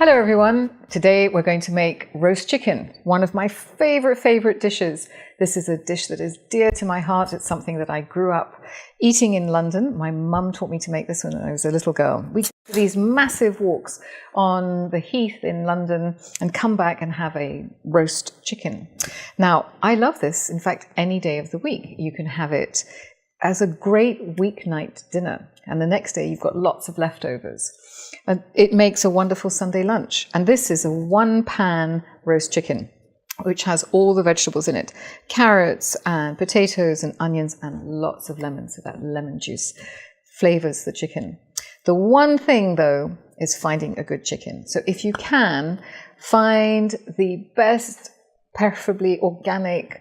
Hello everyone. Today we're going to make roast chicken, one of my favorite dishes. This is a dish that is dear to my heart. It's something that I grew up eating in London. My mum taught me to make this when I was a little girl. We took these massive walks on the heath in London and come back and have a roast chicken. Now, I love this. In fact, any day of the week, you can have it as a great weeknight dinner. And the next day you've got lots of leftovers. And it makes a wonderful Sunday lunch. And this is a one-pan roast chicken, which has all the vegetables in it. Carrots and potatoes and onions and lots of lemon. So that lemon juice flavors the chicken. The one thing, though, is finding a good chicken. So if you can, find the best, preferably organic,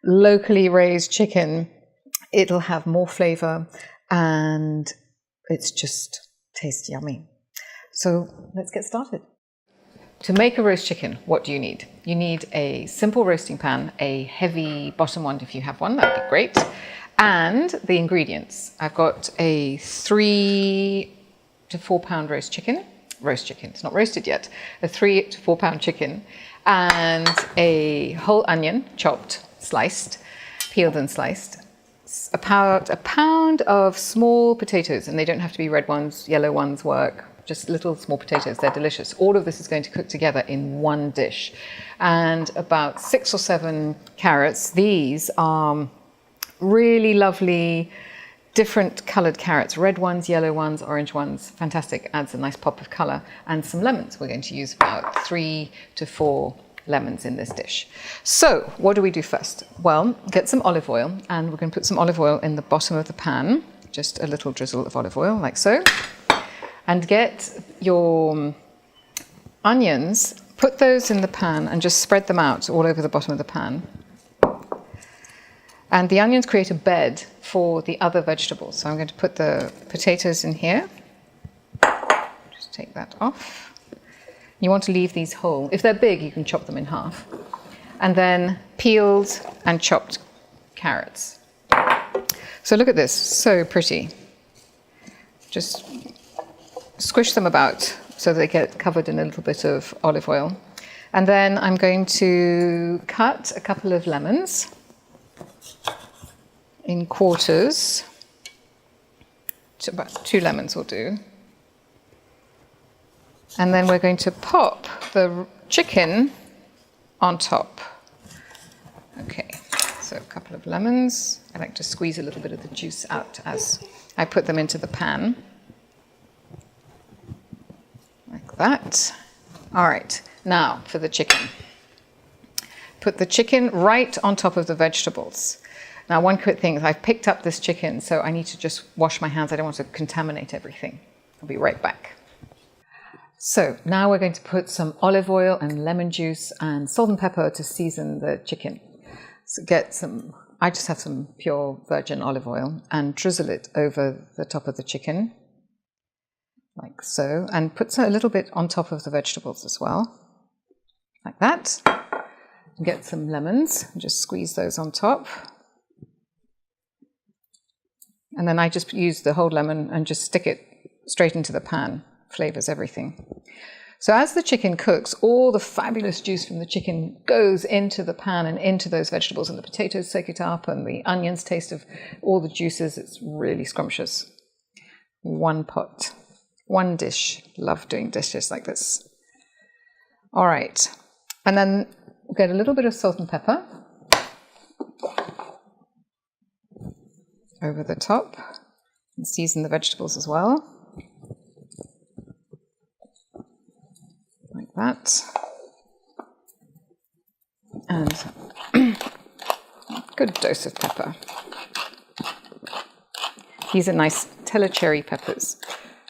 locally raised chicken. It'll have more flavor and it's just tastes yummy. So let's get started. To make a roast chicken, what do you need? You need a simple roasting pan, a heavy bottom one if you have one, that'd be great. And the ingredients. I've got a 3 to 4 pound roast chicken, it's not roasted yet, a 3 to 4 pound chicken, and a whole onion, chopped, sliced, peeled and sliced. About a pound of small potatoes, and they don't have to be red ones, yellow ones work, just little small potatoes, they're delicious. All of this is going to cook together in one dish. And about 6 or 7 carrots. These are really lovely, different coloured carrots, red ones, yellow ones, orange ones, fantastic, adds a nice pop of colour. And some lemons, we're going to use about 3 to 4 lemons in this dish. So what do we do first? Well, get some olive oil, and we're going to put some olive oil in the bottom of the pan, just a little drizzle of olive oil like so. And get your onions, put those in the pan and just spread them out all over the bottom of the pan. And the onions create a bed for the other vegetables. So I'm going to put the potatoes in here. Just take that off. You want to leave these whole. If they're big, you can chop them in half. And then peeled and chopped carrots. So look at this, so pretty. Just squish them about so they get covered in a little bit of olive oil. And then I'm going to cut a couple of lemons in quarters. About 2 lemons will do. And then we're going to pop the chicken on top. Okay, so a couple of lemons. I like to squeeze a little bit of the juice out as I put them into the pan. Like that. All right, now for the chicken. Put the chicken right on top of the vegetables. Now, one quick thing is I've picked up this chicken, so I need to just wash my hands. I don't want to contaminate everything. I'll be right back. So now we're going to put some olive oil and lemon juice and salt and pepper to season the chicken. So get some, I just have some pure virgin olive oil and drizzle it over the top of the chicken. Like so, and put a little bit on top of the vegetables as well, like that. Get some lemons, and just squeeze those on top. And then I just use the whole lemon and just stick it straight into the pan, flavors everything. So as the chicken cooks, all the fabulous juice from the chicken goes into the pan and into those vegetables, and the potatoes soak it up, and the onions taste of all the juices. It's really scrumptious. One pot. One dish. Love doing dishes like this. All right. And then we'll get a little bit of salt and pepper over the top and season the vegetables as well. Like that. And good dose of pepper. These are nice cherry peppers.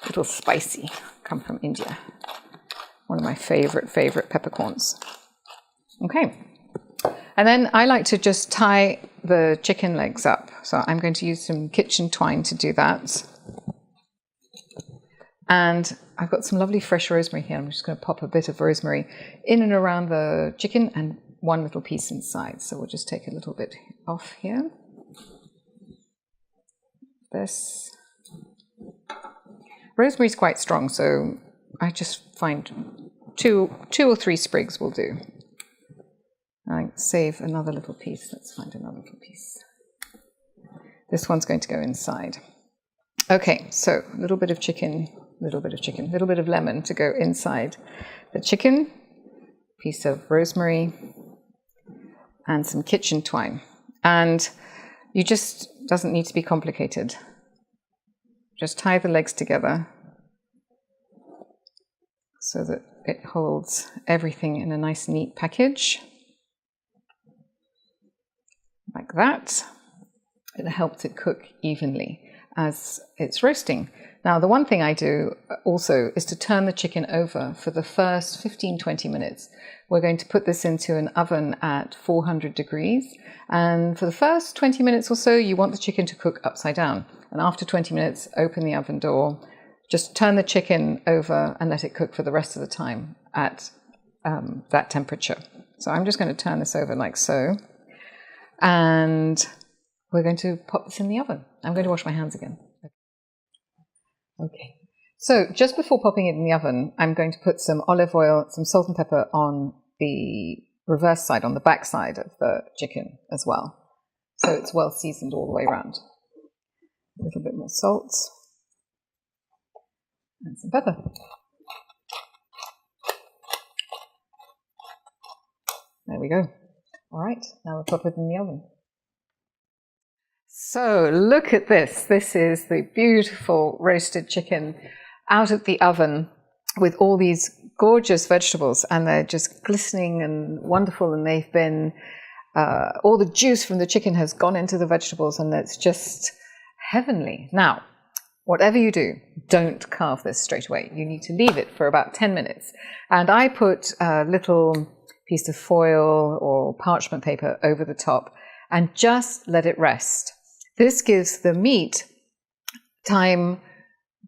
A little spicy, come from India. One of my favorite peppercorns. Okay. And then I like to just tie the chicken legs up. So I'm going to use some kitchen twine to do that. And I've got some lovely fresh rosemary here. I'm just going to pop a bit of rosemary in and around the chicken and one little piece inside. So we'll just take a little bit off here. This. Rosemary is quite strong, so I just find two or three sprigs will do. I save another little piece. Let's find another little piece. This one's going to go inside. Okay, so a little bit of chicken, little bit of lemon to go inside the chicken, piece of rosemary, and some kitchen twine. And you just, doesn't need to be complicated. Just tie the legs together so that it holds everything in a nice neat package. Like that. It helps it cook evenly as it's roasting. Now, the one thing I do also is to turn the chicken over for the first 15-20 minutes. We're going to put this into an oven at 400 degrees. And for the first 20 minutes or so, you want the chicken to cook upside down. And after 20 minutes, open the oven door, just turn the chicken over and let it cook for the rest of the time at that temperature. So I'm just going to turn this over like so. And we're going to pop this in the oven. I'm going to wash my hands again. Okay. So just before popping it in the oven, I'm going to put some olive oil, some salt and pepper on the reverse side, on the back side of the chicken as well. So it's well seasoned all the way around. A little bit more salt and some pepper. There we go. All right, now we'll pop it in the oven. So look at this. This is the beautiful roasted chicken out of the oven with all these gorgeous vegetables, and they're just glistening and wonderful, and they've been, all the juice from the chicken has gone into the vegetables, and it's just heavenly. Now, whatever you do, don't carve this straight away. You need to leave it for about 10 minutes. And I put a little piece of foil or parchment paper over the top and just let it rest. This gives the meat time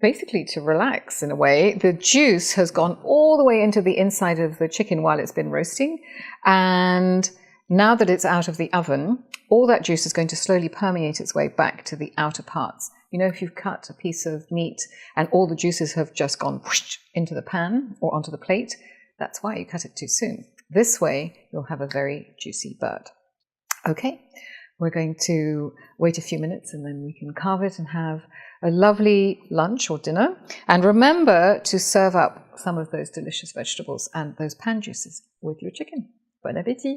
basically to relax in a way. The juice has gone all the way into the inside of the chicken while it's been roasting. And now that it's out of the oven, all that juice is going to slowly permeate its way back to the outer parts. You know, if you've cut a piece of meat and all the juices have just gone whoosh into the pan or onto the plate, that's why you cut it too soon. This way, you'll have a very juicy bird. Okay. We're going to wait a few minutes and then we can carve it and have a lovely lunch or dinner. And remember to serve up some of those delicious vegetables and those pan juices with your chicken. Bon appétit!